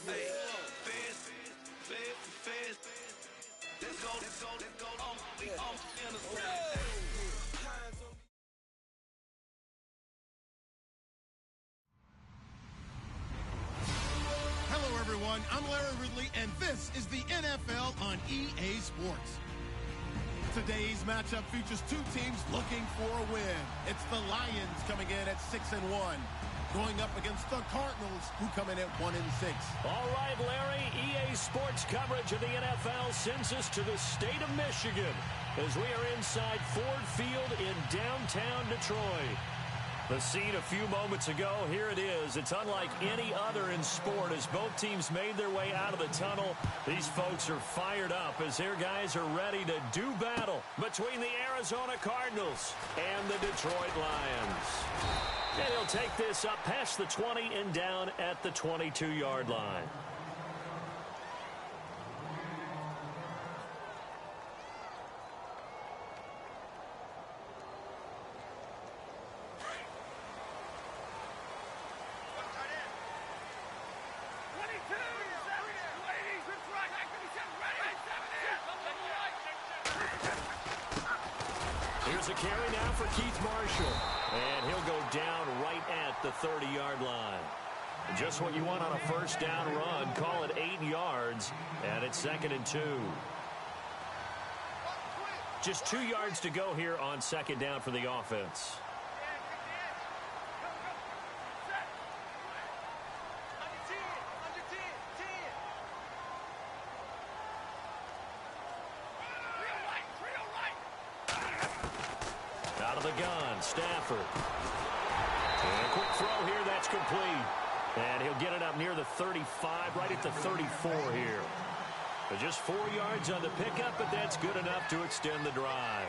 Hello, everyone. I'm Larry Ridley, and this is the NFL on EA Sports. Today's matchup features two teams looking for a win. It's the Lions coming in at 6-1, going up against the Cardinals, who come in at 1-6. All right, Larry, EA Sports coverage of the NFL sends us to the state of Michigan as we are inside Ford Field in downtown Detroit. The scene a few moments ago, here it is. It's unlike any other in sport as both teams made their way out of the tunnel. These folks are fired up as their guys are ready to do battle between the Arizona Cardinals and the Detroit Lions. And he'll take this up past the 20 and down at the 22-yard line. Here's a carry now for Keith Marshall. And he'll go down right at the 30-yard line. Just what you want on a first down run. Call it 8 yards. And it's 2nd and 2. Just 2 yards to go here on 2nd down for the offense. Out of the gun, Stafford. And a quick throw here, that's complete. And he'll get it up near the 35, right at the 34 here. But just 4 yards on the pickup, but that's good enough to extend the drive.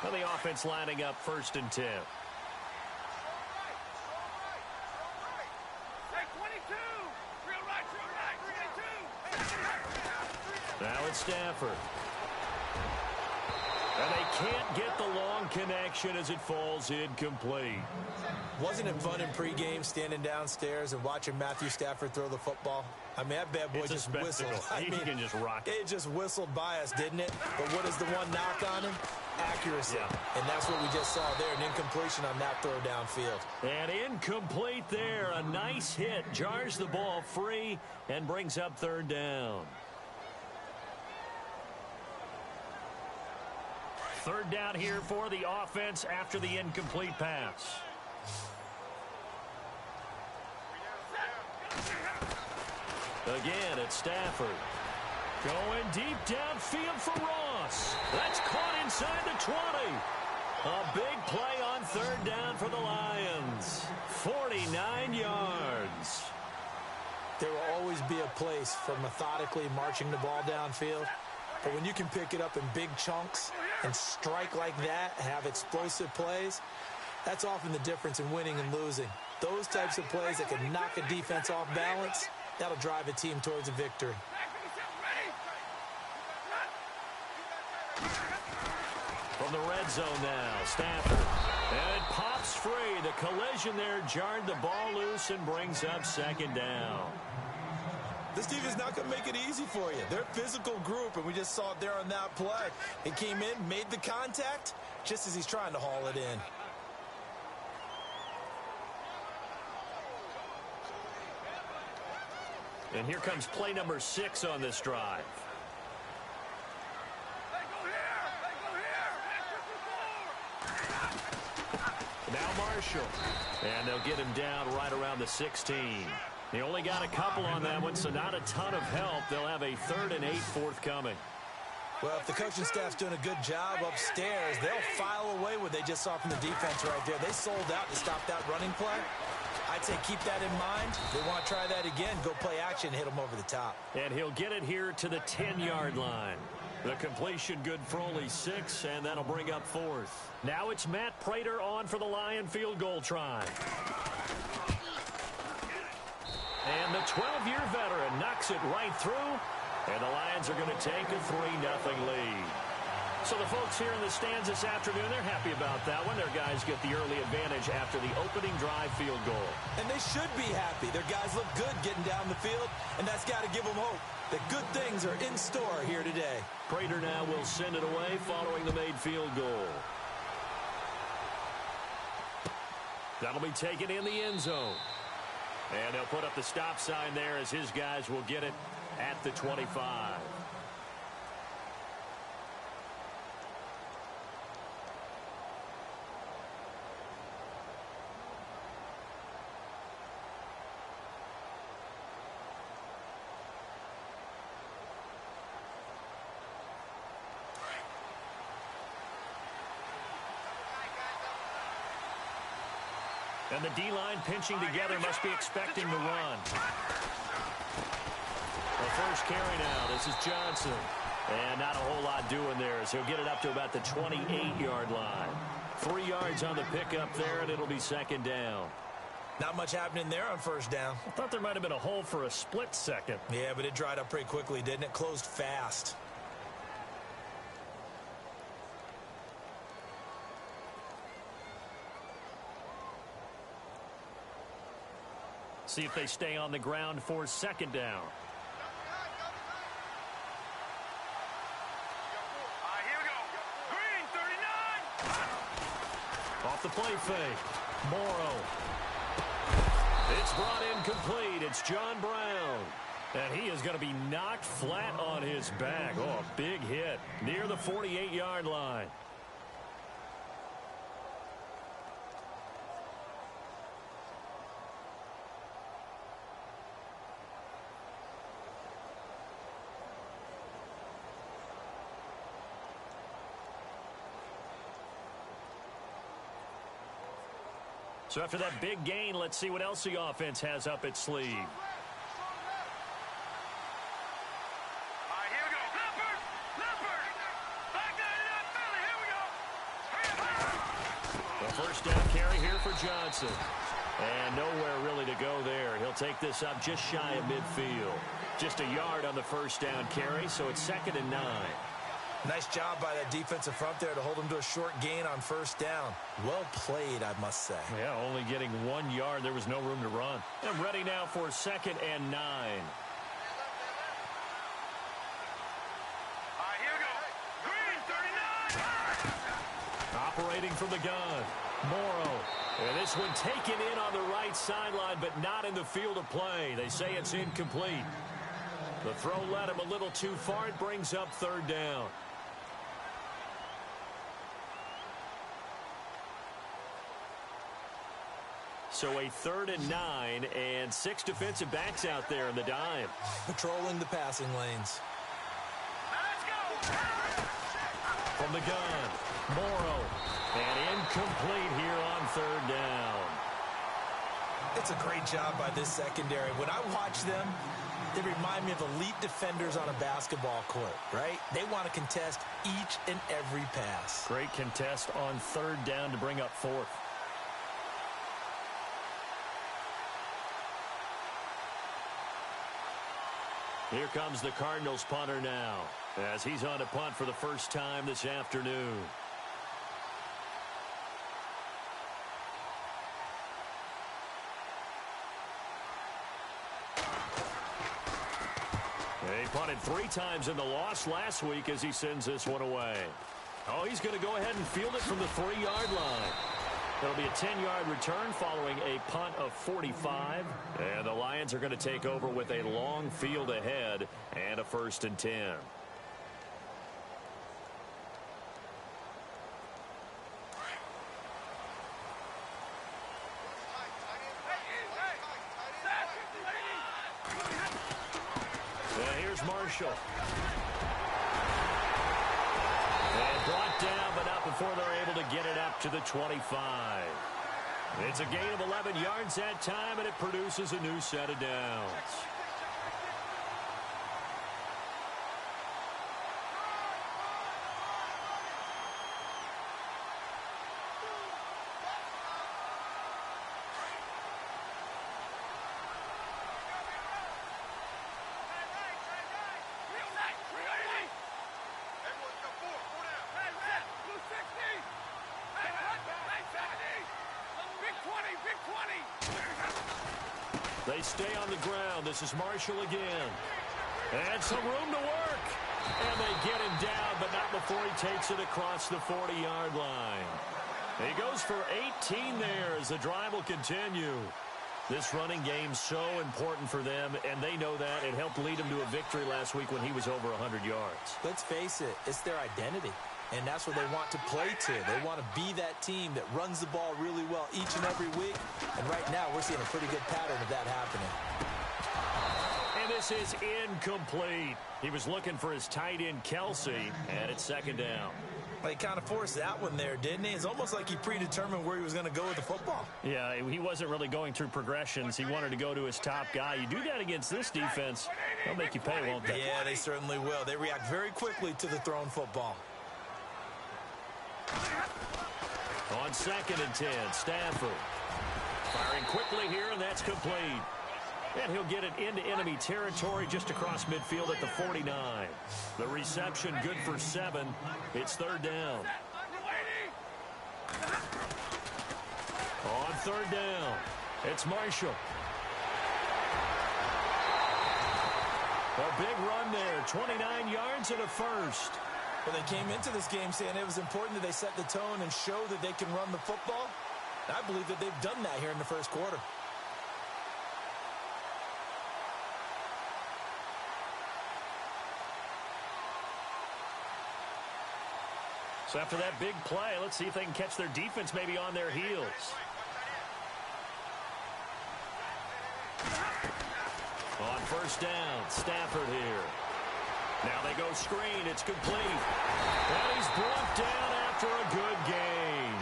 Well, the offense lining up 1st and 10. Now it's Stafford. And they can't get the long connection as it falls incomplete. Wasn't it fun in pregame standing downstairs and watching Matthew Stafford throw the football? I mean, that bad boy just whistled. He can just rock it. It just whistled by us, didn't it? But what is the one knock on him? Accuracy. Yeah. And that's what we just saw there, an incompletion on that throw downfield. And incomplete there. A nice hit. Jars the ball free and brings up 3rd down. 3rd down here for the offense after the incomplete pass. Again, it's Stafford. Going deep downfield for Ross. That's caught inside the 20. A big play on 3rd down for the Lions. 49 yards. There will always be a place for methodically marching the ball downfield. But when you can pick it up in big chunks and strike like that, have explosive plays, that's often the difference in winning and losing. Those types of plays that can knock a defense off balance, that'll drive a team towards a victory. From the red zone now, Stafford. And it pops free. The collision there jarred the ball loose and brings up 2nd down. This team is not going to make it easy for you. They're a physical group, and we just saw it there on that play. He came in, made the contact, just as he's trying to haul it in. And here comes play number 6 on this drive. Now Marshall. And they'll get him down right around the 16. He only got a couple on that one, so not a ton of help. They'll have a 3rd and 8 forthcoming. Well, if the coaching staff's doing a good job upstairs, they'll file away what they just saw from the defense right there. They sold out to stop that running play. I'd say keep that in mind. They want to try that again. Go play action, hit them over the top. And he'll get it here to the 10-yard line. The completion good for only 6, and that'll bring up 4th. Now it's Matt Prater on for the Lion field goal try. And the 12-year veteran knocks it right through, and the Lions are going to take a 3-0 lead. So the folks here in the stands this afternoon, they're happy about that one. Their guys get the early advantage after the opening drive field goal. And they should be happy. Their guys look good getting down the field, and that's got to give them hope that good things are in store here today. Prater now will send it away following the made field goal. That'll be taken in the end zone. And they'll put up the stop sign there as his guys will get it at the 25. And the D-line pinching together must be expecting to run. The first carry now. This is Johnson. And not a whole lot doing there as he'll get it up to about the 28-yard line. 3 yards on the pickup there, and it'll be second down. Not much happening there on first down. I thought there might have been a hole for a split second. Yeah, but it dried up pretty quickly, didn't it? Closed fast. See if they stay on the ground for second down. Here we go. Green, 39. Off the play fake. Morrow. It's brought in complete. It's John Brown. And he is going to be knocked flat on his back. Oh, a big hit near the 48-yard line. So after that big gain, let's see what else the offense has up its sleeve. Here we go. Leopard. Back there, Philly. Here we go. The first down carry here for Johnson. And nowhere really to go there. He'll take this up just shy of midfield. Just a yard on the first down carry, so it's 2nd and 9. Nice job by that defensive front there to hold him to a short gain on first down. Well played, I must say. Yeah, only getting 1 yard. There was no room to run. And ready now for 2nd and 9. Here we go. Green, 39. Operating from the gun. Morrow. And this one taken in on the right sideline, but not in the field of play. They say it's incomplete. The throw led him a little too far. It brings up 3rd down. So a 3rd and 9 and 6 defensive backs out there in the dime. Patrolling the passing lanes. Let's go. From the gun, Morrow. And incomplete here on 3rd down. It's a great job by this secondary. When I watch them, they remind me of elite defenders on a basketball court, right? They want to contest each and every pass. Great contest on 3rd down to bring up 4th. Here comes the Cardinals punter now, as he's on to punt for the first time this afternoon. He punted 3 times in the loss last week as he sends this one away. Oh, he's going to go ahead and field it from the 3-yard line. It'll be a 10-yard return following a punt of 45. And the Lions are going to take over with a long field ahead and a 1st and 10. Here's Marshall. And brought down, but not before they're able to get it up to the 25. It's a gain of 11 yards that time, and it produces a new set of downs. They stay on the ground. This is Marshall again. And some room to work. And they get him down, but not before he takes it across the 40-yard line. He goes for 18 there as the drive will continue. This running game's so important for them, and they know that. It helped lead them to a victory last week when he was over 100 yards. Let's face it, it's their identity, and that's what they want to play to. They want to be that team that runs the ball really well each and every week, and right now we're seeing a pretty good pattern of that happening. And this is incomplete. He was looking for his tight end, Kelsey, and it's second down. He kind of forced that one there, didn't he? It's almost like he predetermined where he was going to go with the football. Yeah, he wasn't really going through progressions. He wanted to go to his top guy. You do that against this defense, they'll make you pay, won't they? Yeah, they certainly will. They react very quickly to the thrown football. On 2nd and 10, Stafford. Firing quickly here, and that's complete. And he'll get it into enemy territory just across midfield at the 49. The reception good for 7. It's 3rd down. On 3rd down, it's Marshall. A big run there, 29 yards and a first. Well, they came into this game saying it was important that they set the tone and show that they can run the football. I believe that they've done that here in the first quarter. So after that big play, let's see if they can catch their defense maybe on their heels. On 1st down, Stafford here. Now they go screen. It's complete. And he's brought down after a good gain.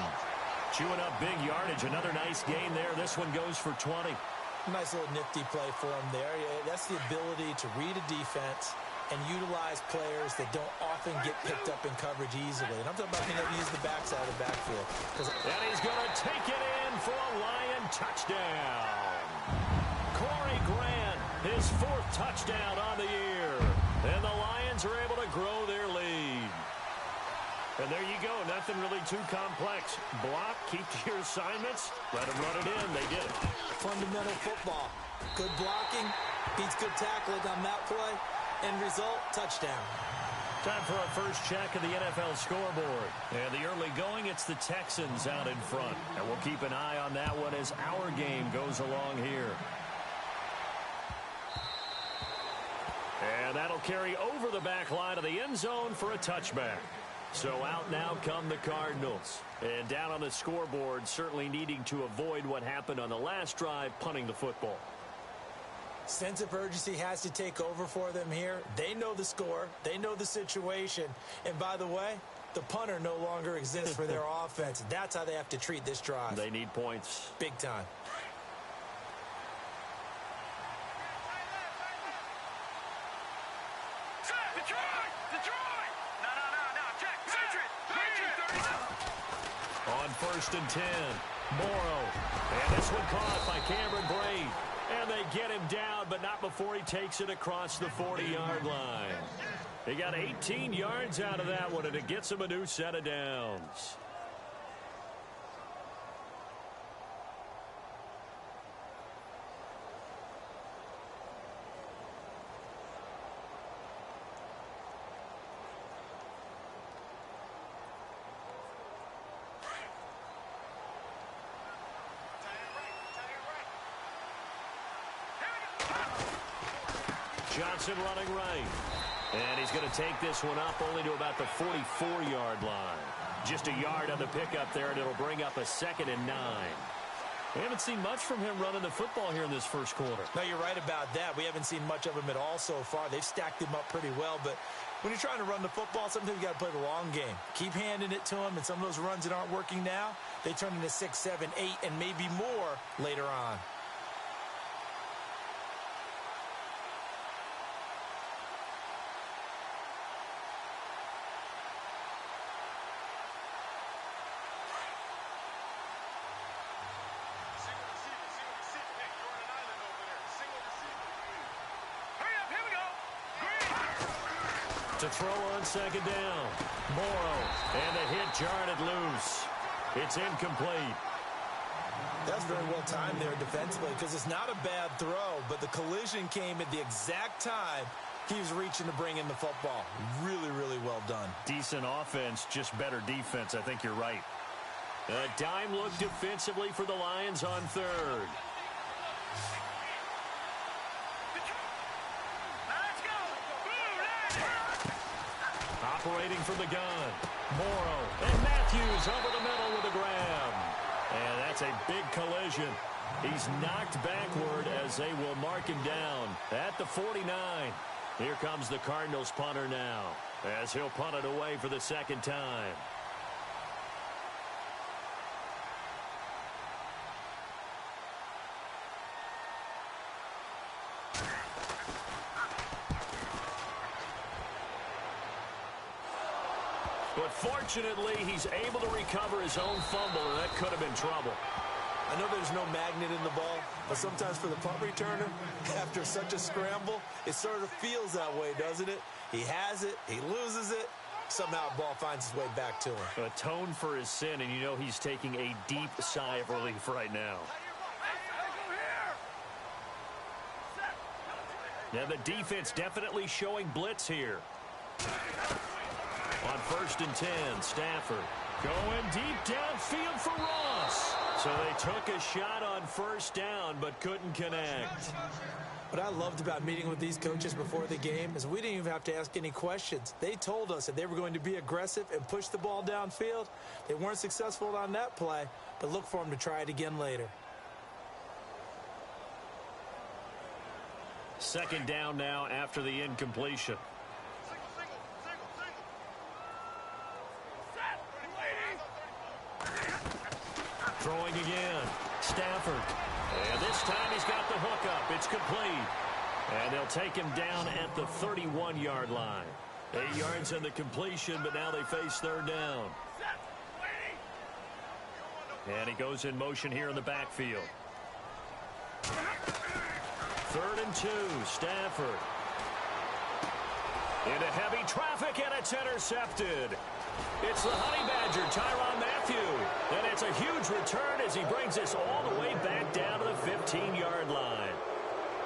Chewing up big yardage. Another nice gain there. This one goes for 20. Nice little nifty play for him there. That's the ability to read a defense and utilize players that don't often get picked up in coverage easily. And I'm talking about being able to use the backside of the backfield. And he's going to take it in for a Lion touchdown. Corey Grant, his 4th touchdown on the year. And the Lions are able to grow their lead. And there you go. Nothing really too complex. Block, keep to your assignments, let them run it in. They did it. Fundamental football. Good blocking, beats good tackling on that play. End result, touchdown. Time for our first check of the NFL scoreboard. And the early going, it's the Texans out in front. And we'll keep an eye on that one as our game goes along here. And that'll carry over the back line of the end zone for a touchback. So out now come the Cardinals. And down on the scoreboard, certainly needing to avoid what happened on the last drive, punting the football. Sense of urgency has to take over for them here. They know the score. They know the situation. And by the way, the punter no longer exists for their offense. That's how they have to treat this drive. They need points. Big time. On 1st and 10, Morrow. And this one caught by Cameron Brate. And they get him down, but not before he takes it across the 40-yard line. He got 18 yards out of that one, and it gets him a new set of downs. Johnson running right. And he's going to take this one up only to about the 44-yard line. Just a yard on the pickup there, and it'll bring up a 2nd and 9. We haven't seen much from him running the football here in this first quarter. No, you're right about that. We haven't seen much of him at all so far. They've stacked him up pretty well, but when you're trying to run the football, sometimes you got to play the long game. Keep handing it to him, and some of those runs that aren't working now, they turn into 6, 7, 8, and maybe more later on. To throw on 2nd down. Morrow. And the hit jarred it loose. It's incomplete. That's very well timed there defensively because it's not a bad throw, but the collision came at the exact time he was reaching to bring in the football. Really, really well done. Decent offense, just better defense. I think you're right. A dime look defensively for the Lions on third. Let's go. Operating from the gun. Morrow and Matthews over the middle with a grab. And that's a big collision. He's knocked backward as they will mark him down at the 49. Here comes the Cardinals punter now as he'll punt it away for the second time. But fortunately, he's able to recover his own fumble, and that could have been trouble. I know there's no magnet in the ball, but sometimes for the punt returner, after such a scramble, it sort of feels that way, doesn't it? He has it, he loses it, somehow the ball finds its way back to him. Atone for his sin, and you know he's taking a deep sigh of relief right now. Now the defense definitely showing blitz here. On 1st and 10, Stafford going deep downfield for Ross. So they took a shot on 1st down but couldn't connect. What I loved about meeting with these coaches before the game is we didn't even have to ask any questions. They told us that they were going to be aggressive and push the ball downfield. They weren't successful on that play, but look for them to try it again later. 2nd down now after the incompletion. Throwing again. Stafford. And this time he's got the hook up. It's complete. And they'll take him down at the 31-yard line. 8 yards on the completion, but now they face 3rd down. And he goes in motion here in the backfield. 3rd and 2. Stafford. Into heavy traffic, and it's intercepted. It's the Honey Badger, Tyrann Mathieu. And it's a huge return as he brings us all the way back down to the 15-yard line.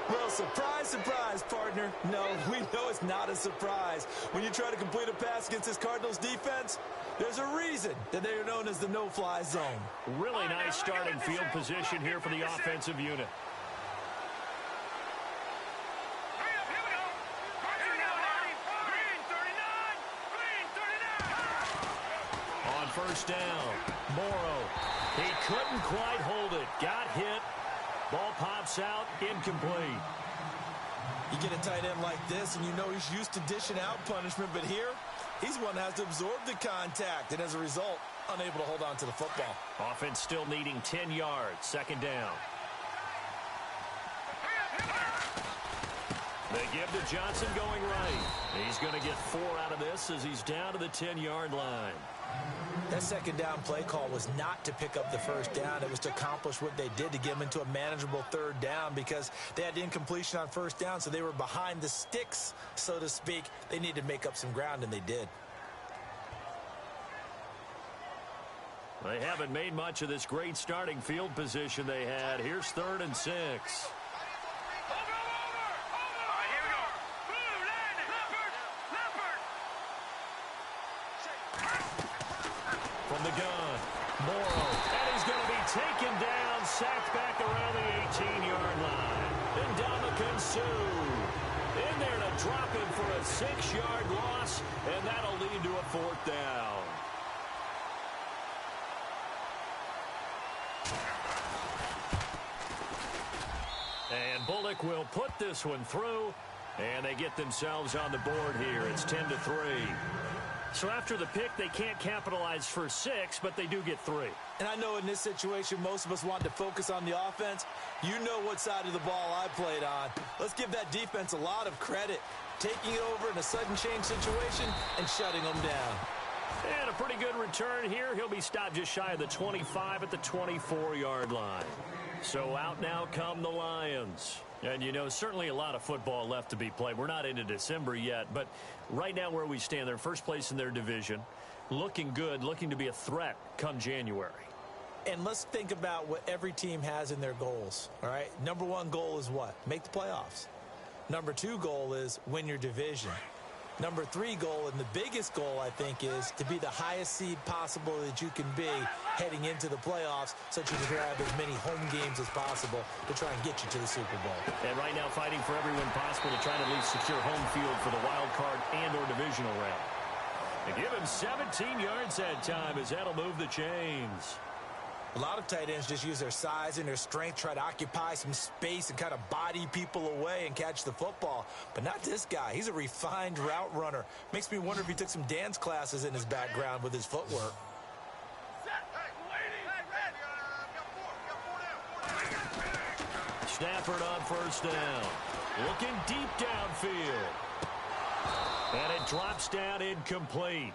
Well, surprise, surprise, partner. No, we know it's not a surprise. When you try to complete a pass against this Cardinals defense, there's a reason that they are known as the no-fly zone. Really nice starting field position here for the offensive unit. On 1st down, Morrow. He couldn't quite hold it. Got hit. Ball pops out, incomplete. You get a tight end like this, and you know he's used to dishing out punishment, but here, he's one that has to absorb the contact, and as a result, unable to hold on to the football. Offense still needing 10 yards, 2nd down. They give to Johnson going right. He's going to get 4 out of this as he's down to the 10-yard line. That 2nd down play call was not to pick up the 1st down. It was to accomplish what they did to get them into a manageable 3rd down because they had incompletion on 1st down, so they were behind the sticks, so to speak. They needed to make up some ground, and they did. They haven't made much of this great starting field position they had. Here's 3rd and 6. From the gun, Morrow, and he's going to be taken down, sacked back around the 18-yard line. And Ndamukong Suh in there to drop him for a 6-yard loss, and that'll lead to a 4th down. And Bullock will put this one through, and they get themselves on the board here. It's 10-3. So after the pick, they can't capitalize for 6, but they do get 3. And I know in this situation, most of us want to focus on the offense. You know what side of the ball I played on. Let's give that defense a lot of credit. Taking it over in a sudden change situation and shutting them down. And a pretty good return here. He'll be stopped just shy of the 25 at the 24-yard line. So out now come the Lions. And, you know, certainly a lot of football left to be played. We're not into December yet, but right now where we stand, they're first place in their division, looking good, looking to be a threat come January. And let's think about what every team has in their goals, all right? Number one goal is what? Make the playoffs. Number two goal is win your division. Number three goal, and the biggest goal, I think, is to be the highest seed possible that you can be heading into the playoffs, so that you can grab as many home games as possible to try and get you to the Super Bowl. And right now fighting for every win possible to try to at least secure home field for the wild card and or divisional round. And give him 17 yards that time as that'll move the chains. A lot of tight ends just use their size and their strength, try to occupy some space and kind of body people away and catch the football. But not this guy. He's a refined route runner. Makes me wonder if he took some dance classes in his background with his footwork. Stafford on first down. Looking deep downfield. And it drops down incomplete.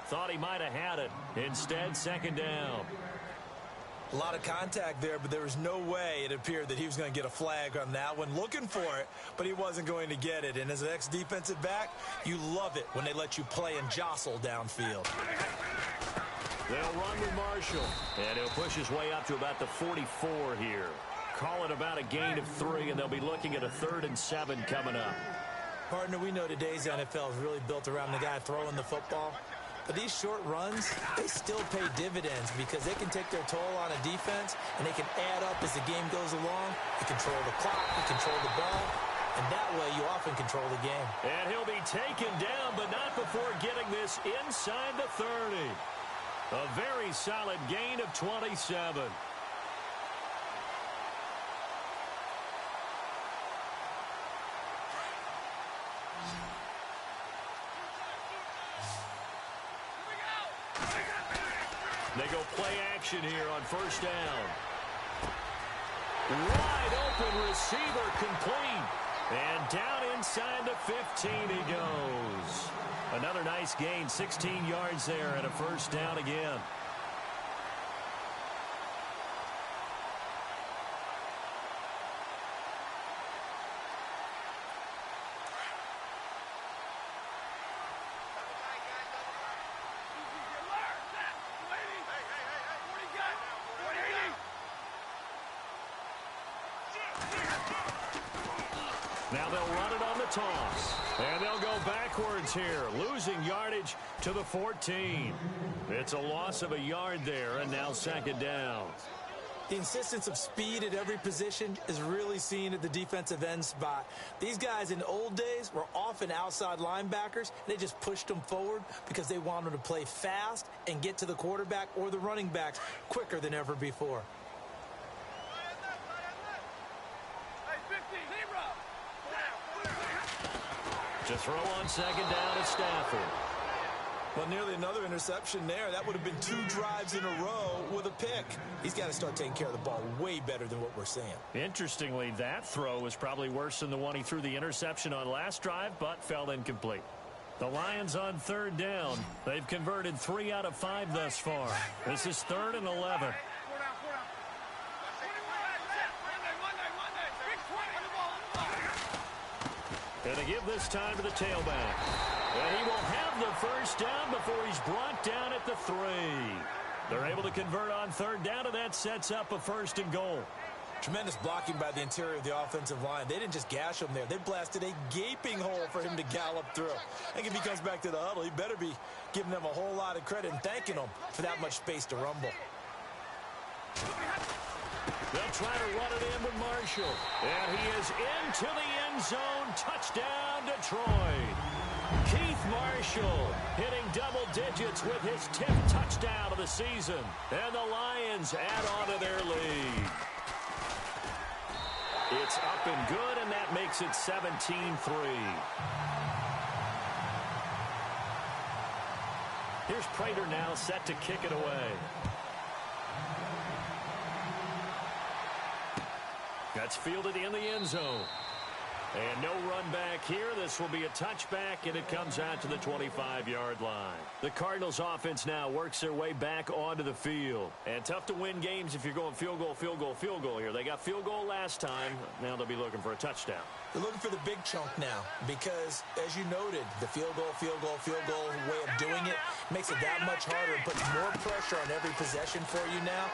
Thought he might have had it. Instead, second down. A lot of contact there, but there was no way it appeared that he was going to get a flag on that one. Looking for it, but he wasn't going to get it. And as an ex-defensive back, you love it when they let you play and jostle downfield. They'll run with Marshall. And he'll push his way up to about the 44 here. Call it about a gain of 3, and they'll be looking at a 3rd and 7 coming up. Partner, we know today's NFL is really built around the guy throwing the football. But these short runs, they still pay dividends because they can take their toll on a defense, and they can add up as the game goes along. You control the clock, you control the ball, and that way you often control the game. And he'll be taken down, but not before getting this inside the 30. A very solid gain of 27. They go play action here on first down. Wide open receiver complete. And down inside the 15 he goes. Another nice gain, 16 yards there and a first down again. Now they'll run it on the toss. And they'll go backwards here, losing yardage to the 14. It's a loss of a yard there, and now second down. The insistence of speed at every position is really seen at the defensive end spot. These guys in the old days were often outside linebackers. They just pushed them forward because they wanted to play fast and get to the quarterback or the running backs quicker than ever before. To throw on second down at Stafford. Well, nearly another interception there. That would have been 2 drives in a row with a pick. He's got to start taking care of the ball way better than what we're seeing. Interestingly, that throw was probably worse than the one he threw the interception on last drive, but fell incomplete. The Lions on third down. They've converted 3 out of 5 thus far. This is 3rd and 11. And they give this time to the tailback. And he will have the first down before he's brought down at the 3. They're able to convert on third down, and that sets up a 1st and goal. Tremendous blocking by the interior of the offensive line. They didn't just gash him there. They blasted a gaping hole for him to gallop through. I think if he comes back to the huddle, he better be giving them a whole lot of credit and thanking them for that much space to rumble. They'll try to run it in with Marshall. And he is into the end zone. Touchdown, Detroit. Keith Marshall hitting double digits with his 10th touchdown of the season. And the Lions add on to their lead. It's up and good, and that makes it 17-3. Here's Prater now set to kick it away. That's fielded in the end zone. And no run back here. This will be a touchback, and it comes out to the 25-yard line. The Cardinals offense now works their way back onto the field. And tough to win games if you're going field goal, field goal, field goal here. They got field goal last time. Now they'll be looking for a touchdown. They're looking for the big chunk now because, as you noted, the field goal way of doing it makes it that much harder and puts more pressure on every possession for you now.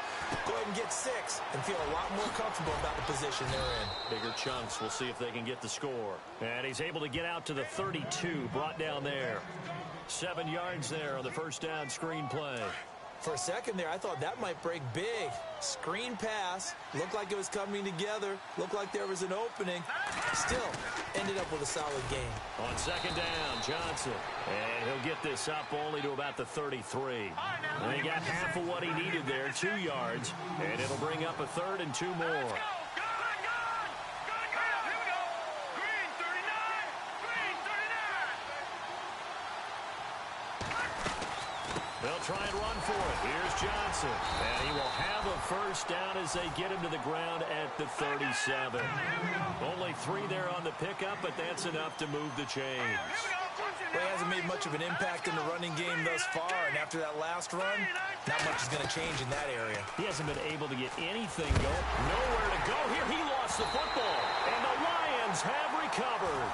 Go ahead and get 6 and feel a lot more comfortable about the position they're in. Bigger chunks. We'll see if they can get the score. And he's able to get out to the 32, brought down there. 7 yards there on the first down screen play. For a second there, I thought that might break big. Screen pass. Looked like it was coming together. Looked like there was an opening. Still, ended up with a solid game. On second down, Johnson. And he'll get this up only to about the 33. And he got half of what he needed there, 2 yards. And it'll bring up a 3rd and 2 more. They'll try and run for it. Here's Johnson. And he will have a first down as they get him to the ground at the 37. Only 3 there on the pickup, but that's enough to move the chains. Well, he hasn't made much of an impact in the running game thus far, and after that last run, not much is going to change in that area. He hasn't been able to get anything going. Nowhere to go here. He lost the football, and the Lions have recovered.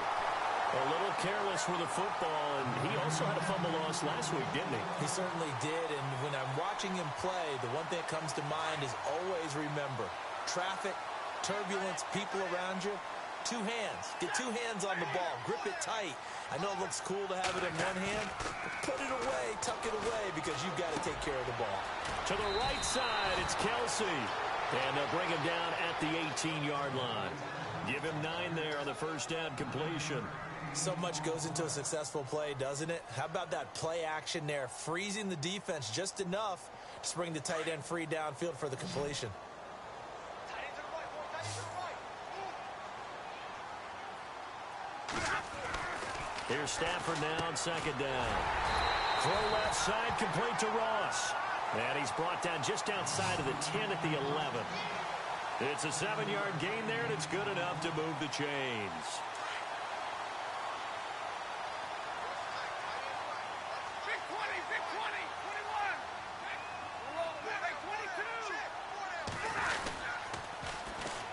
A little careless with the football, and he also had a fumble loss last week, didn't he? He certainly did, and when I'm watching him play, the one thing that comes to mind is always remember, traffic, turbulence, people around you, 2 hands. Get 2 hands on the ball. Grip it tight. I know it looks cool to have it in one hand, but put it away, tuck it away, because you've got to take care of the ball. To the right side, it's Kelsey. And they'll bring him down at the 18-yard line. Give him 9 there on the first down completion. So much goes into a successful play, doesn't it? How about that play action there? Freezing the defense just enough to bring the tight end free downfield for the completion. Here's Stafford now on second down. Throw left side, complete to Ross. And he's brought down just outside of the 10 at the 11. It's a 7-yard gain there, and it's good enough to move the chains.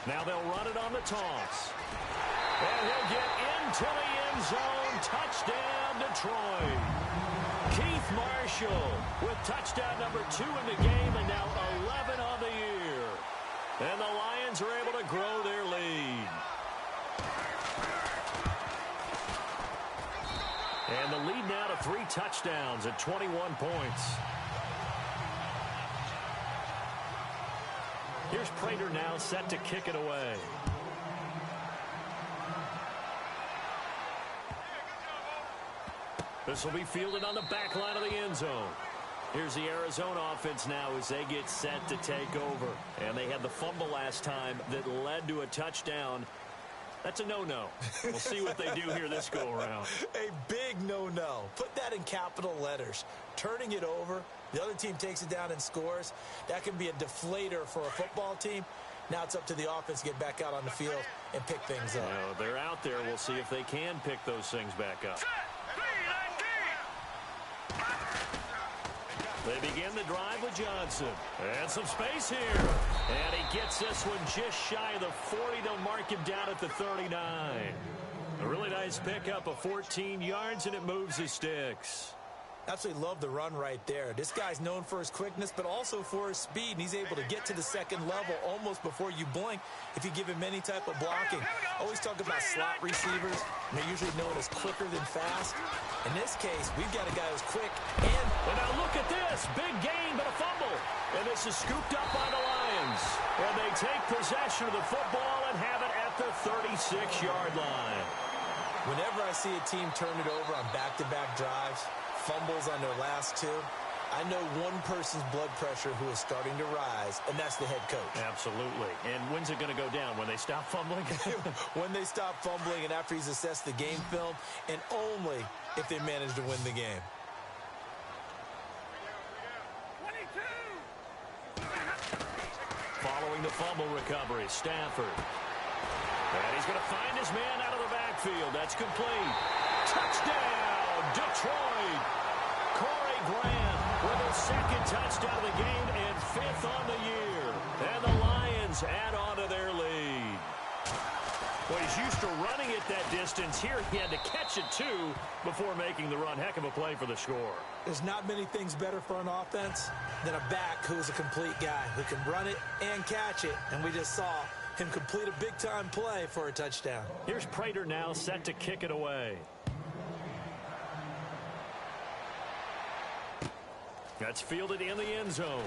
Now they'll run it on the toss. And he'll get into the end zone. Touchdown, Detroit. Keith Marshall with touchdown number 2 in the game, and now 11 on the year. And the Lions are able to grow their lead. And the lead now to 3 touchdowns at 21 points. Here's Prater now set to kick it away. This will be fielded on the back line of the end zone. Here's the Arizona offense now as they get set to take over. And they had the fumble last time that led to a touchdown. That's a no-no. We'll see what they do here this go-around. A big no-no. Put that in capital letters. Turning it over, the other team takes it down and scores. That can be a deflator for a football team. Now it's up to the offense to get back out on the field and pick things up. Well, they're out there. We'll see if they can pick those things back up. They begin the drive with Johnson. And some space here. And he gets this one just shy of the 40. They'll mark him down at the 39. A really nice pickup of 14 yards, and it moves the sticks. Absolutely love the run right there. This guy's known for his quickness, but also for his speed, and he's able to get to the second level almost before you blink if you give him any type of blocking. Always talk about slot receivers, and they're usually known as quicker than fast. In this case, we've got a guy who's quick and now look at this. Big gain, but a fumble. And this is scooped up by the Lions. And they take possession of the football and have it at the 36-yard line. Whenever I see a team turn it over on back-to-back drives, fumbles on their last 2, I know one person's blood pressure who is starting to rise, and that's the head coach. Absolutely. And when's it going to go down? When they stop fumbling? When they stop fumbling and after he's assessed the game film, and only if they manage to win the game. 22. Following the fumble recovery, Stafford. And he's going to find his man out of the backfield. That's complete. Touchdown, Detroit. Corey Grant with his second touchdown of the game and 5th on the year. And the Lions add on to their lead. Well, he's used to running it that distance. Here he had to catch it, too, before making the run. Heck of a play for the score. There's not many things better for an offense than a back who's a complete guy who can run it and catch it. And we just saw him complete a big-time play for a touchdown. Here's Prater now set to kick it away. That's fielded in the end zone.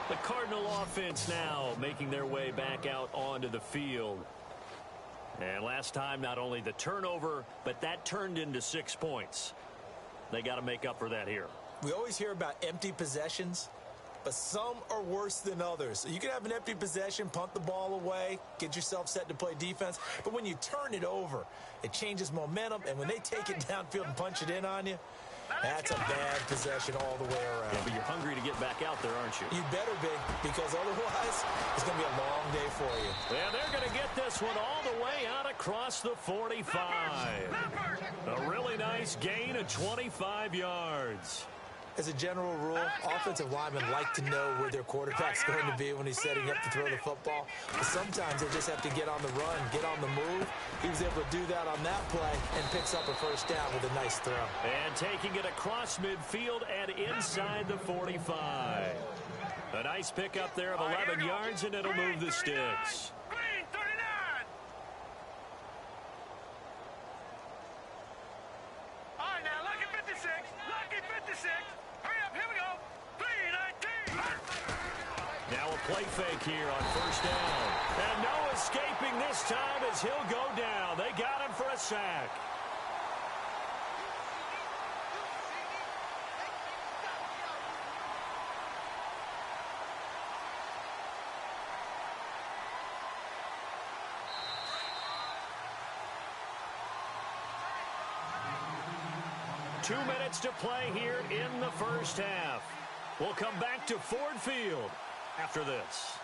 The Cardinal offense now making their way back out onto the field. And last time, not only the turnover, but that turned into 6 points. They got to make up for that here. We always hear about empty possessions, but some are worse than others. You can have an empty possession, punt the ball away, get yourself set to play defense. But when you turn it over, it changes momentum. And when they take it downfield and punch it in on you, that's a bad possession all the way around. Yeah, but you're hungry to get back out there, aren't you? You better be, because otherwise it's going to be a long day for you. And they're going to get this one all the way out across the 45. A really nice gain of 25 yards. As a general rule, offensive linemen like to know where their quarterback's going to be when he's setting up to throw the football. But sometimes they just have to get on the run, get on the move. He was able to do that on that play and picks up a first down with a nice throw. And taking it across midfield and inside the 45. A nice pickup there of 11 yards, and it'll move the sticks. Green 39. All right, now, lucky 56. Lucky 56. Hurry up, here we go. 319. Now a play fake here on first down. And no escaping this time as he'll go down. They got him for a sack. Two minutes to play here in the first half. We'll come back to Ford Field after this.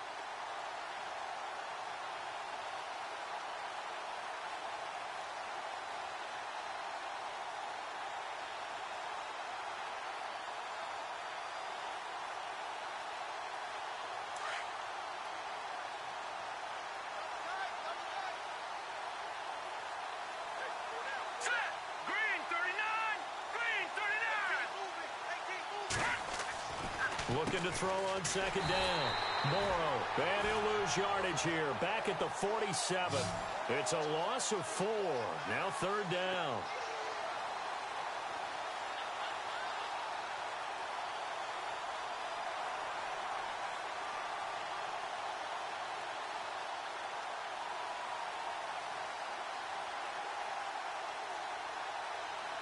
Set. Green 39. Green 39. Looking to throw on second down. Morrow, and he'll lose yardage here. Back at the 47. It's a loss of 4. Now third down.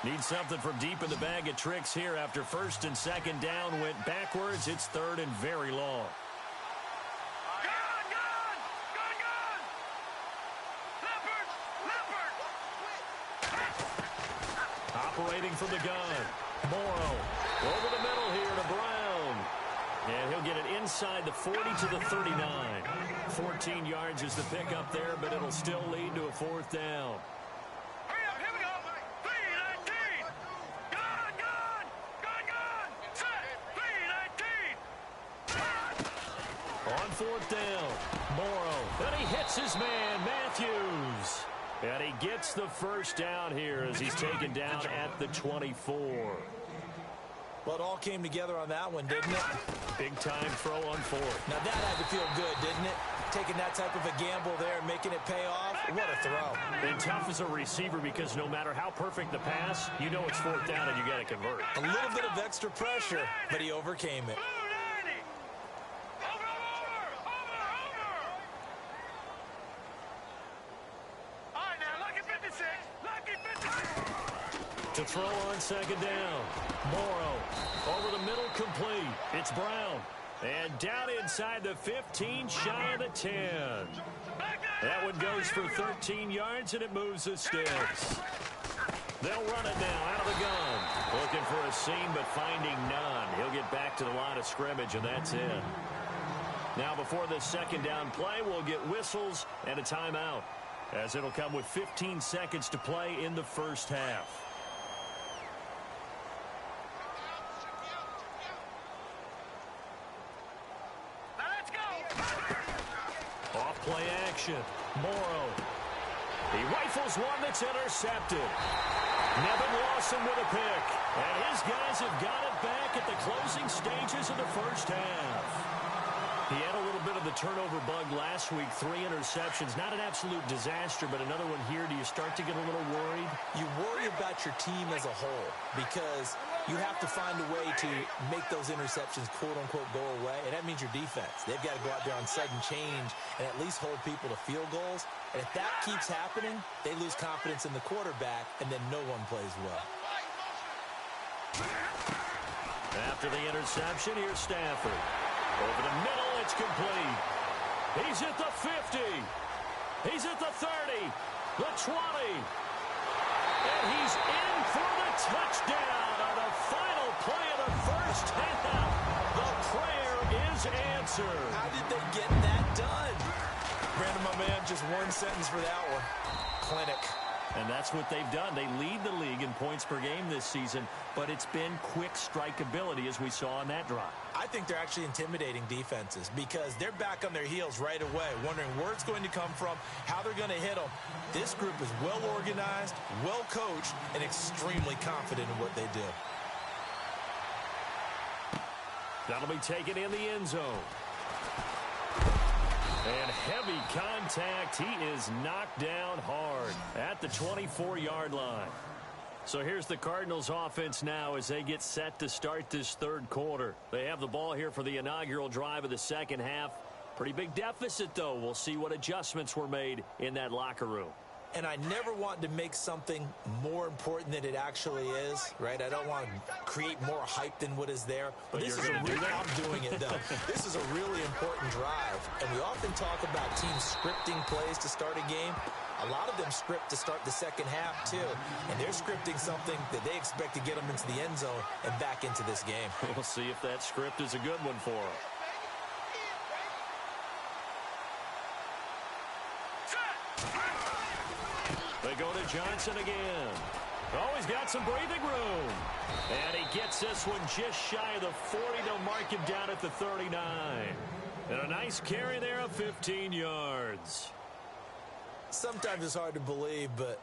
Need something from deep in the bag of tricks here after first and second down went backwards. It's third and very long. Gun, gun. Gun, gun. Leopard. Leopard. Operating from the gun. Morrow over the middle here to Brown. And he'll get it inside the 40 to the 39. 14 yards is the pickup there, but it'll still lead to a fourth down. Hurry up, here we go. 319. Gun, gun. Gun, gun. Set. 319. On fourth down, Morrow. And he hits his man, Matthews. And he gets the first down here as he's taken down at the 24. Well, it all came together on that one, didn't it? Big time throw on fourth. Now, that had to feel good, didn't it? Taking that type of a gamble there and making it pay off. What a throw. And tough as a receiver because no matter how perfect the pass, you know it's fourth down and you got to convert. A little bit of extra pressure, but he overcame it. Blue 90. Over. All right, now, lucky 56. Lucky 56. To throw on second down. Morrow over the middle, complete. It's Brown. And down inside the 15, shy of the 10. That one goes for 13 yards, and it moves the sticks. They'll run it now out of the gun. Looking for a seam, but finding none. He'll get back to the line of scrimmage, and that's it. Now before this second down play, we'll get whistles and a timeout, as it'll come with 15 seconds to play in the first half. Let's go. Off play action. Morrow. He rifles one that's intercepted. Nevin Lawson with a pick. And his guys have got it back at the closing stages of the first half. He had a little bit of the turnover bug last week. 3 interceptions. Not an absolute disaster, but another one here. Do you start to get a little worried? You worry about your team as a whole because you have to find a way to make those interceptions, quote-unquote, go away, and that means your defense. They've got to go out there on sudden change and at least hold people to field goals. And if that keeps happening, they lose confidence in the quarterback, and then no one plays well. After the interception, here's Stafford. Over the middle, it's complete. He's at the 50. He's at the 30. The 20. And he's in for the touchdown on the final play of the first half. The prayer is answered. How did they get that done? Brandon, my man, just one sentence for that one. Clinic. And that's what they've done. They lead the league in points per game this season, but it's been quick strikeability as we saw on that drive. I think they're actually intimidating defenses because they're back on their heels right away, wondering where it's going to come from, how they're going to hit them. This group is well organized, well coached, and extremely confident in what they do. That'll be taken in the end zone. And heavy contact. He is knocked down hard at the 24-yard line. So here's the Cardinals offense now as they get set to start this third quarter. They have the ball here for the inaugural drive of the second half. Pretty big deficit, though. We'll see what adjustments were made in that locker room. And I never want to make something more important than it actually is, right? I don't want to create more hype than what is there. But this is I'm doing it, though. This is a really important drive. And we often talk about teams scripting plays to start a game. A lot of them script to start the second half, too. And they're scripting something that they expect to get them into the end zone and back into this game. We'll see if that script is a good one for them. They go to Johnson again. Oh, he's got some breathing room. And he gets this one just shy of the 40. They'll mark him down at the 39. And a nice carry there of 15 yards. Sometimes it's hard to believe, but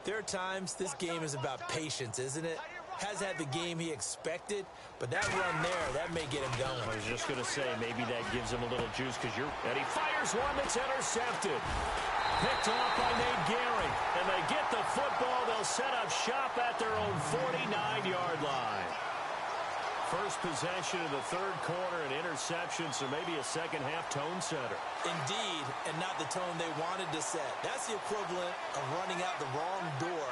there are times this game is about patience, isn't it? Has had the game he expected, but that run there, that may get him going. I was just going to say, maybe that gives him a little juice because and he fires one that's intercepted. Picked off by Nate Gehring, and they get the football. They'll set up shop at their own 49-yard line. First possession of the third quarter, an interception, so maybe a second-half tone setter. Indeed, and not the tone they wanted to set. That's the equivalent of running out the wrong door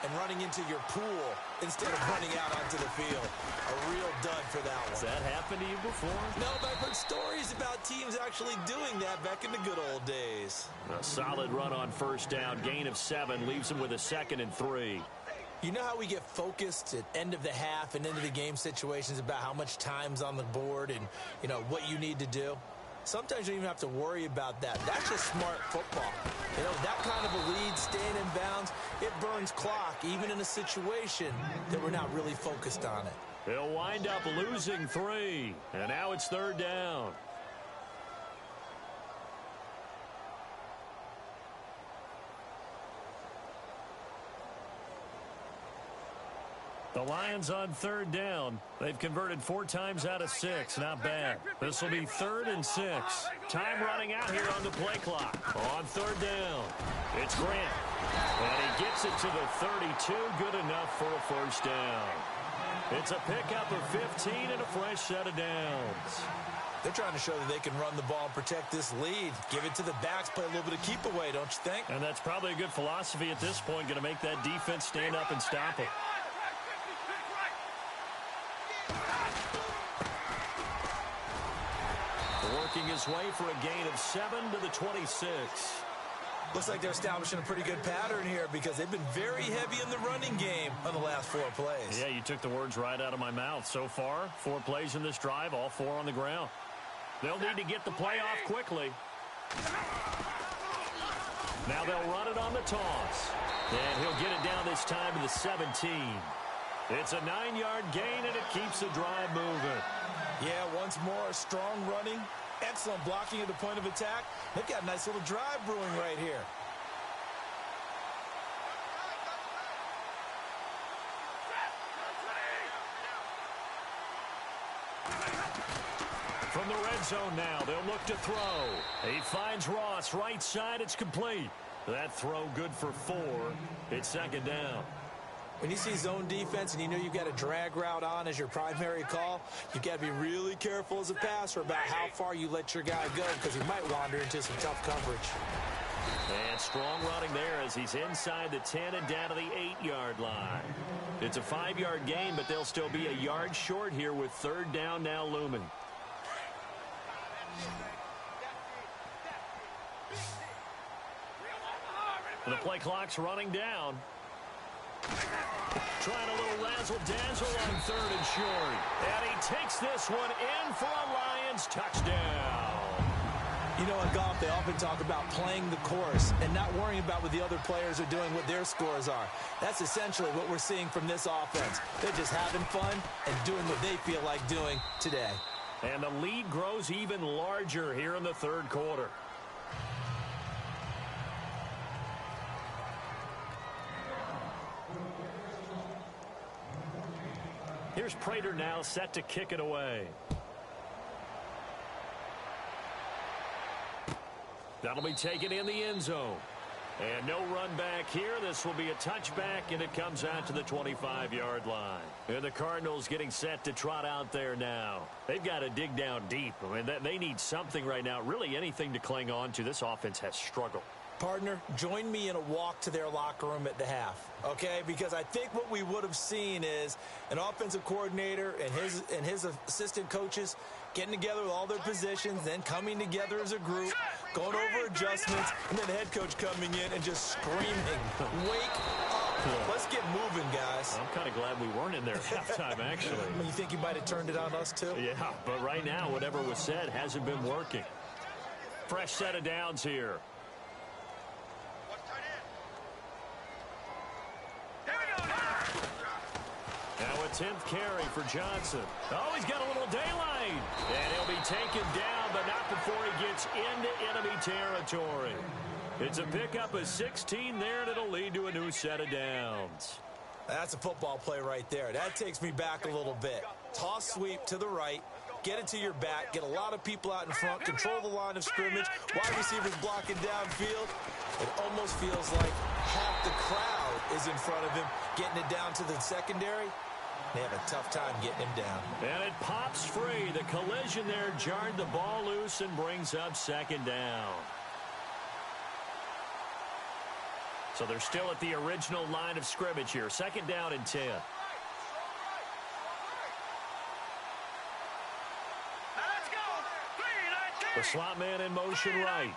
and running into your pool instead of running out onto the field. A real dud for that one. Has that happened to you before? No, but I've heard stories about teams actually doing that back in the good old days. A solid run on first down, gain of 7, leaves them with a 2nd and 3. You know how we get focused at end of the half and end of the game situations about how much time's on the board and, you know, what you need to do? Sometimes you don't even have to worry about that. That's just smart football. You know, that kind of a lead, staying in bounds, it burns clock, even in a situation that we're not really focused on it. They'll wind up losing 3, and now it's third down. The Lions on third down. They've converted 4 times out of 6. Not bad. This will be 3rd and 6. Time running out here on the play clock. On third down, it's Grant. And he gets it to the 32. Good enough for a first down. It's a pickup of 15 and a fresh set of downs. They're trying to show that they can run the ball and protect this lead. Give it to the backs, play a little bit of keep away, don't you think? And that's probably a good philosophy at this point. Going to make that defense stand up and stop it. Working his way for a gain of 7 to the 26. Looks like they're establishing a pretty good pattern here because they've been very heavy in the running game on the last 4 plays. Yeah, you took the words right out of my mouth. So far, 4 plays in this drive, all 4 on the ground. They'll need to get the play off quickly. Now they'll run it on the toss. And he'll get it down this time to the 17. It's a 9-yard gain, and it keeps the drive moving. Yeah, once more, strong running, excellent blocking at the point of attack. They've got a nice little drive brewing right here. From the red zone now, they'll look to throw. He finds Ross right side. It's complete. That throw good for 4. It's second down. When you see zone defense and you know you've got a drag route on as your primary call, you've got to be really careful as a passer about how far you let your guy go because he might wander into some tough coverage. And strong running there as he's inside the 10 and down to the 8-yard line. It's a 5-yard gain, but they'll still be a yard short here with third down now looming. The play clock's running down. Trying a little razzle-dazzle on third and short. And he takes this one in for a Lions touchdown. You know, in golf, they often talk about playing the course and not worrying about what the other players are doing, what their scores are. That's essentially what we're seeing from this offense. They're just having fun and doing what they feel like doing today. And the lead grows even larger here in the third quarter. Here's Prater now set to kick it away. That'll be taken in the end zone. And no run back here. This will be a touchback, and it comes out to the 25-yard line. And the Cardinals getting set to trot out there now. They've got to dig down deep. I mean, they need something right now, really anything to cling on to. This offense has struggled. Partner, join me in a walk to their locker room at the half, okay? Because I think what we would have seen is an offensive coordinator and his assistant coaches getting together with all their positions, then coming together as a group, going over adjustments, and then the head coach coming in and just screaming, "Wake up. Let's get moving, guys." I'm kind of glad we weren't in there at halftime, actually. You think you might have turned it on us, too? Yeah, but right now, whatever was said hasn't been working. Fresh set of downs here. Now a 10th carry for Johnson. Oh, he's got a little daylight. And he'll be taken down, but not before he gets into enemy territory. It's a pickup of 16 there, and it'll lead to a new set of downs. That's a football play right there. That takes me back a little bit. Toss sweep to the right. Get it to your back. Get a lot of people out in front. Control the line of scrimmage. Wide receivers blocking downfield. It almost feels like half the crowd is in front of him, getting it down to the secondary. They have a tough time getting him down. And it pops free. The collision there jarred the ball loose and brings up second down. So they're still at the original line of scrimmage here. Second down and 10. The slot man in motion right.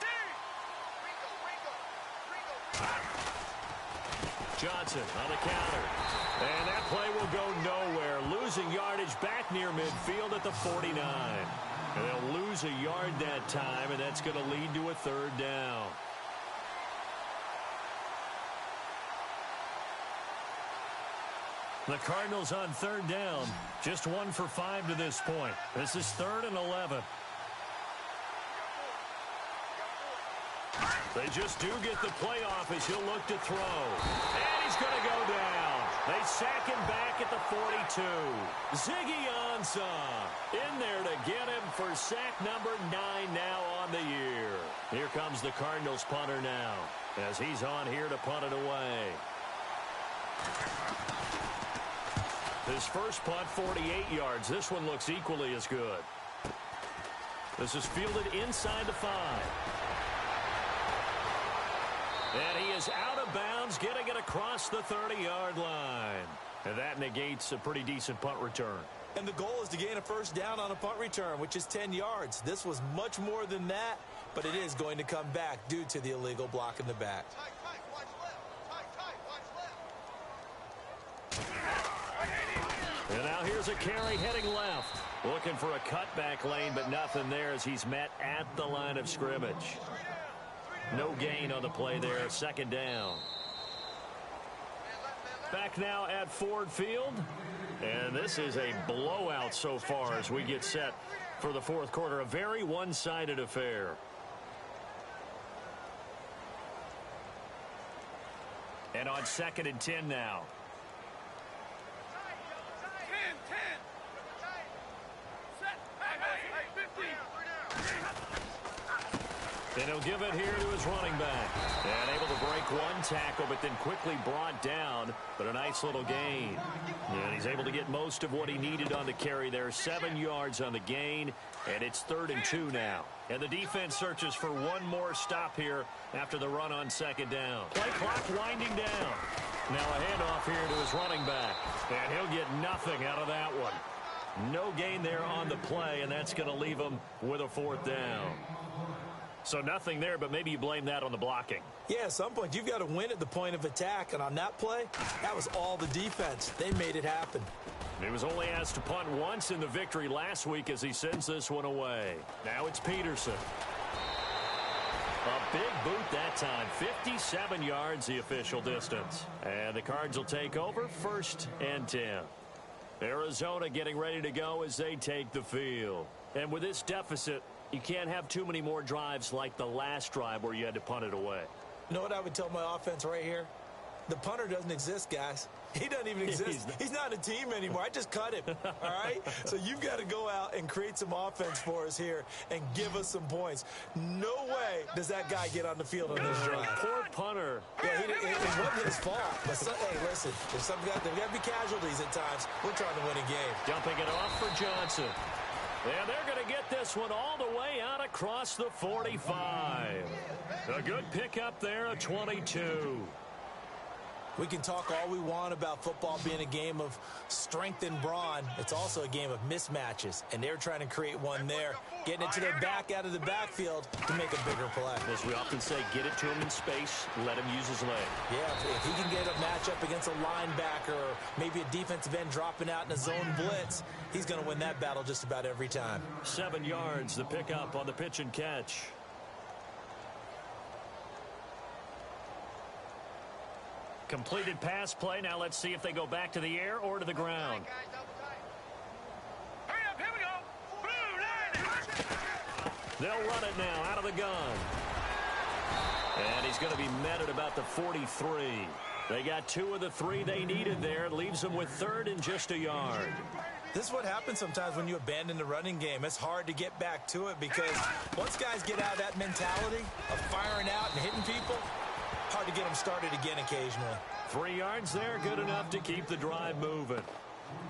Johnson on the counter. And that play will go nowhere. Losing yardage back near midfield at the 49. And they'll lose a yard that time, and that's going to lead to a third down. The Cardinals on third down. Just 1 for 5 to this point. This is 3rd and 11. They just do get the playoff as he'll look to throw. And he's going to go down. They sack him back at the 42. Ziggy Ansah in there to get him for sack number 9 now on the year. Here comes the Cardinals punter now as he's on here to punt it away. His first punt, 48 yards. This one looks equally as good. This is fielded inside the 5. And he is out of bounds, getting it across the 30-yard line. And that negates a pretty decent punt return. And the goal is to gain a first down on a punt return, which is 10 yards. This was much more than that, but it is going to come back due to the illegal block in the back. And now here's a carry heading left. Looking for a cutback lane, but nothing there as he's met at the line of scrimmage. No gain on the play there. Second down. Back now at Ford Field. And this is a blowout so far as we get set for the fourth quarter. A very one-sided affair. And on 2nd and 10 now. 10. Set. Hey, 50. And he'll give it here to his running back. And able to break one tackle, but then quickly brought down. But a nice little gain. And he's able to get most of what he needed on the carry there. 7 yards on the gain. And it's 3rd and 2 now. And the defense searches for one more stop here after the run on 2nd down. Play clock winding down. Now a handoff here to his running back. And he'll get nothing out of that one. No gain there on the play, and that's going to leave him with a 4th down. So nothing there, but maybe you blame that on the blocking. Yeah, at some point, you've got to win at the point of attack. And on that play, that was all the defense. They made it happen. He was only asked to punt once in the victory last week as he sends this one away. Now it's Peterson. A big boot that time. 57 yards the official distance. And the Cards will take over 1st and 10. Arizona getting ready to go as they take the field. And with this deficit, you can't have too many more drives like the last drive where you had to punt it away. You know what I would tell my offense right here? The punter doesn't exist, guys. He doesn't even exist. He's not a team anymore. I just cut him, all right? So you've got to go out and create some offense for us here and give us some points. No way does that guy get on the field on this drive. Poor punter. Yeah, it wasn't his fault. But hey, listen, there's got to be casualties at times. We're trying to win a game. Dumping it off for Johnson. And they're going to get this one all the way out across the 45. A good pickup there of 22. We can talk all we want about football being a game of strength and brawn. It's also a game of mismatches, and they're trying to create one there, getting it to their back out of the backfield to make a bigger play. As we often say, get it to him in space, let him use his leg. Yeah, if he can get a matchup against a linebacker or maybe a defensive end dropping out in a zone blitz, he's going to win that battle just about every time. 7 yards, the pickup on the pitch and catch. Completed pass play. Now let's see if they go back to the air or to the ground. Hurry up, here we go. Blue line. They'll run it now out of the gun. And he's going to be met at about the 43. They got 2 of the 3 they needed there. It leaves them with 3rd and just a yard. This is what happens sometimes when you abandon the running game. It's hard to get back to it because once guys get out of that mentality of firing out and hitting people, hard to get them started again occasionally. 3 yards there, good enough to keep the drive moving.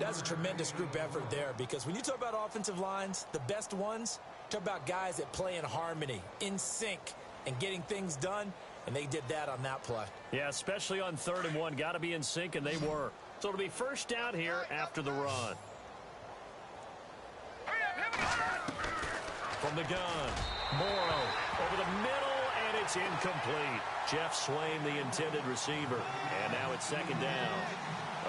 That's a tremendous group effort there because when you talk about offensive lines, the best ones, talk about guys that play in harmony, in sync, and getting things done, and they did that on that play. Yeah, especially on 3rd and 1. Got to be in sync, and they were. So it'll be first down here after the run. Hurry up, here we go. From the gun, Morrow over the middle, and it's incomplete. Jeff Swain, the intended receiver. And now it's 2nd down.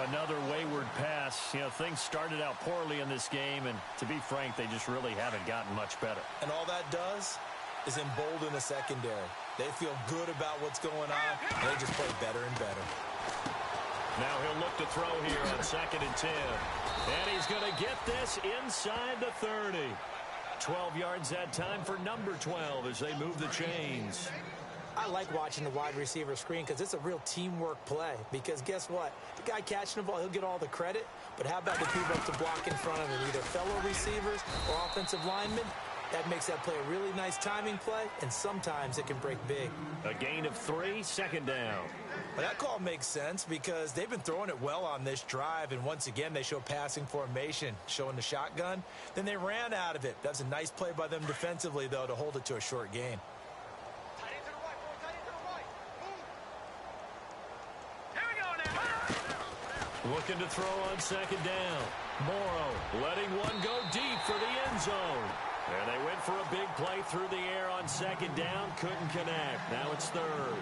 Another wayward pass. You know, things started out poorly in this game, and to be frank, they just really haven't gotten much better. And all that does is embolden the secondary. They feel good about what's going on, and they just play better and better. Now he'll look to throw here on 2nd and 10. And he's going to get this inside the 30. 12 yards that time for number 12 as they move the chains. I like watching the wide receiver screen because it's a real teamwork play. Because guess what? The guy catching the ball, he'll get all the credit. But how about the people up to block in front of him, either fellow receivers or offensive linemen? That makes that play a really nice timing play, and sometimes it can break big. A gain of 3, 2nd down. Well, that call makes sense because they've been throwing it well on this drive, and once again, they show passing formation, showing the shotgun. Then they ran out of it. That's a nice play by them defensively, though, to hold it to a short gain. Tight end to the right, boy. Tight end to the right. Move. Here we go now. Looking to throw on 2nd down. Morrow letting one go deep for the end zone. And they went for a big play through the air on 2nd down. Couldn't connect. Now it's 3rd.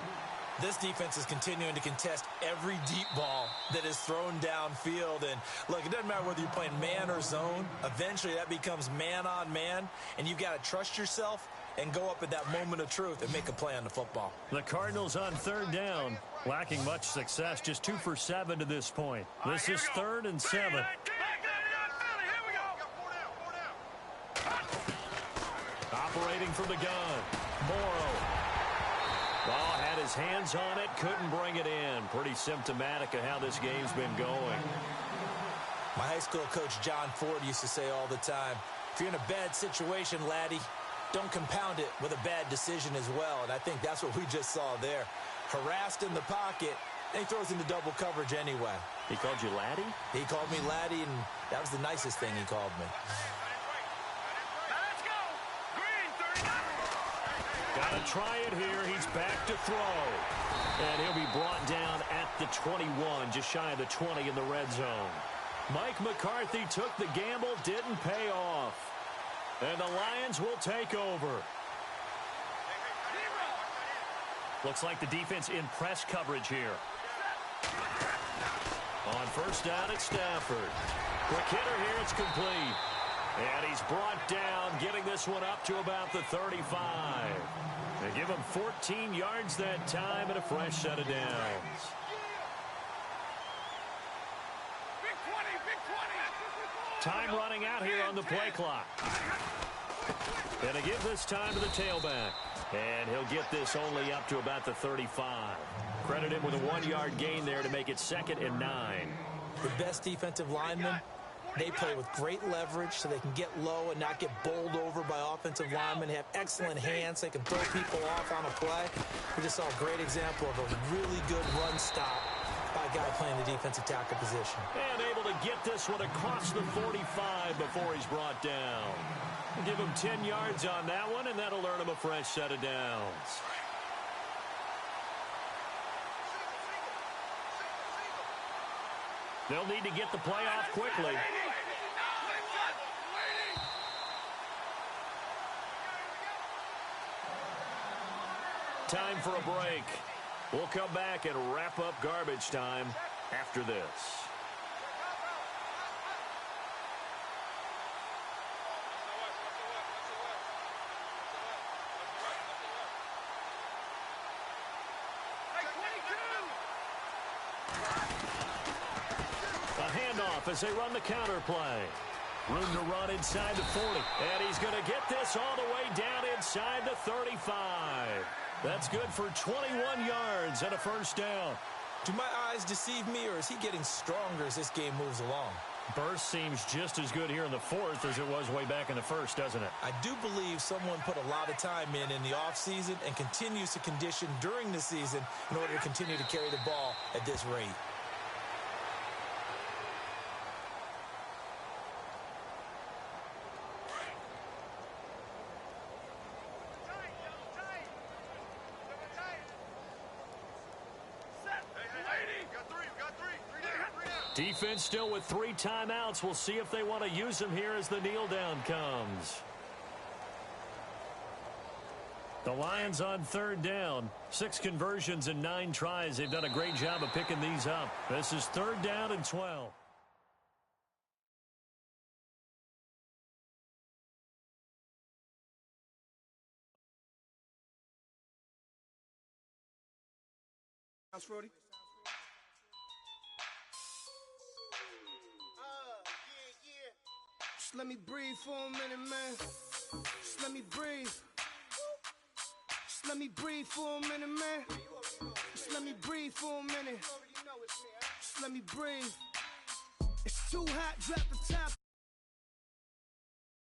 This defense is continuing to contest every deep ball that is thrown downfield. And, look, it doesn't matter whether you're playing man or zone. Eventually, that becomes man-on-man, and you've got to trust yourself and go up at that moment of truth and make a play on the football. The Cardinals on third down, lacking much success, just 2 for 7 to this point. This is 3rd and 7. Operating from the gun, Morrow. Ball had his hands on it, couldn't bring it in. Pretty symptomatic of how this game's been going. My high school coach, John Ford, used to say all the time, if you're in a bad situation, laddie, don't compound it with a bad decision as well. And I think that's what we just saw there. Harassed in the pocket, and he throws into double coverage anyway. He called you laddie? He called me laddie, and that was the nicest thing he called me. Got to try it here. He's back to throw. And he'll be brought down at the 21, just shy of the 20 in the red zone. Mike McCarthy took the gamble, didn't pay off. And the Lions will take over. Looks like the defense in press coverage here. On first down, it's Stafford. Quick hitter here, it's complete. And he's brought down, getting this one up to about the 35. They give him 14 yards that time and a fresh set of downs. Time running out here on the play clock. And they give this time to the tailback. And he'll get this only up to about the 35. Credit him with a 1-yard gain there to make it 2nd and 9. The best defensive linemen, they play with great leverage so they can get low and not get bowled over by offensive linemen. They have excellent hands. They can throw people off on a play. We just saw a great example of a really good run stop by a guy playing the defensive tackle position. And able to get this one across the 45 before he's brought down. We'll give him 10 yards on that one, and that'll earn him a fresh set of downs. They'll need to get the play off quickly. Time for a break. We'll come back and wrap up garbage time after this. As they run the counter play. Room to run inside the 40. And he's going to get this all the way down inside the 35. That's good for 21 yards and a first down. Do my eyes deceive me, or is he getting stronger as this game moves along? Burst seems just as good here in the 4th as it was way back in the 1st, doesn't it? I do believe someone put a lot of time in the offseason and continues to condition during the season in order to continue to carry the ball at this rate. Defense still with 3 timeouts. We'll see if they want to use them here as the kneel down comes. The Lions on 3rd down. 6 conversions and 9 tries. They've done a great job of picking these up. This is 3rd down and 12. Brody. Just let me breathe for a minute, man. Just let me breathe. Just let me breathe for a minute, man. Just let me breathe for a minute. Just let me breathe. It's too hot, drop the top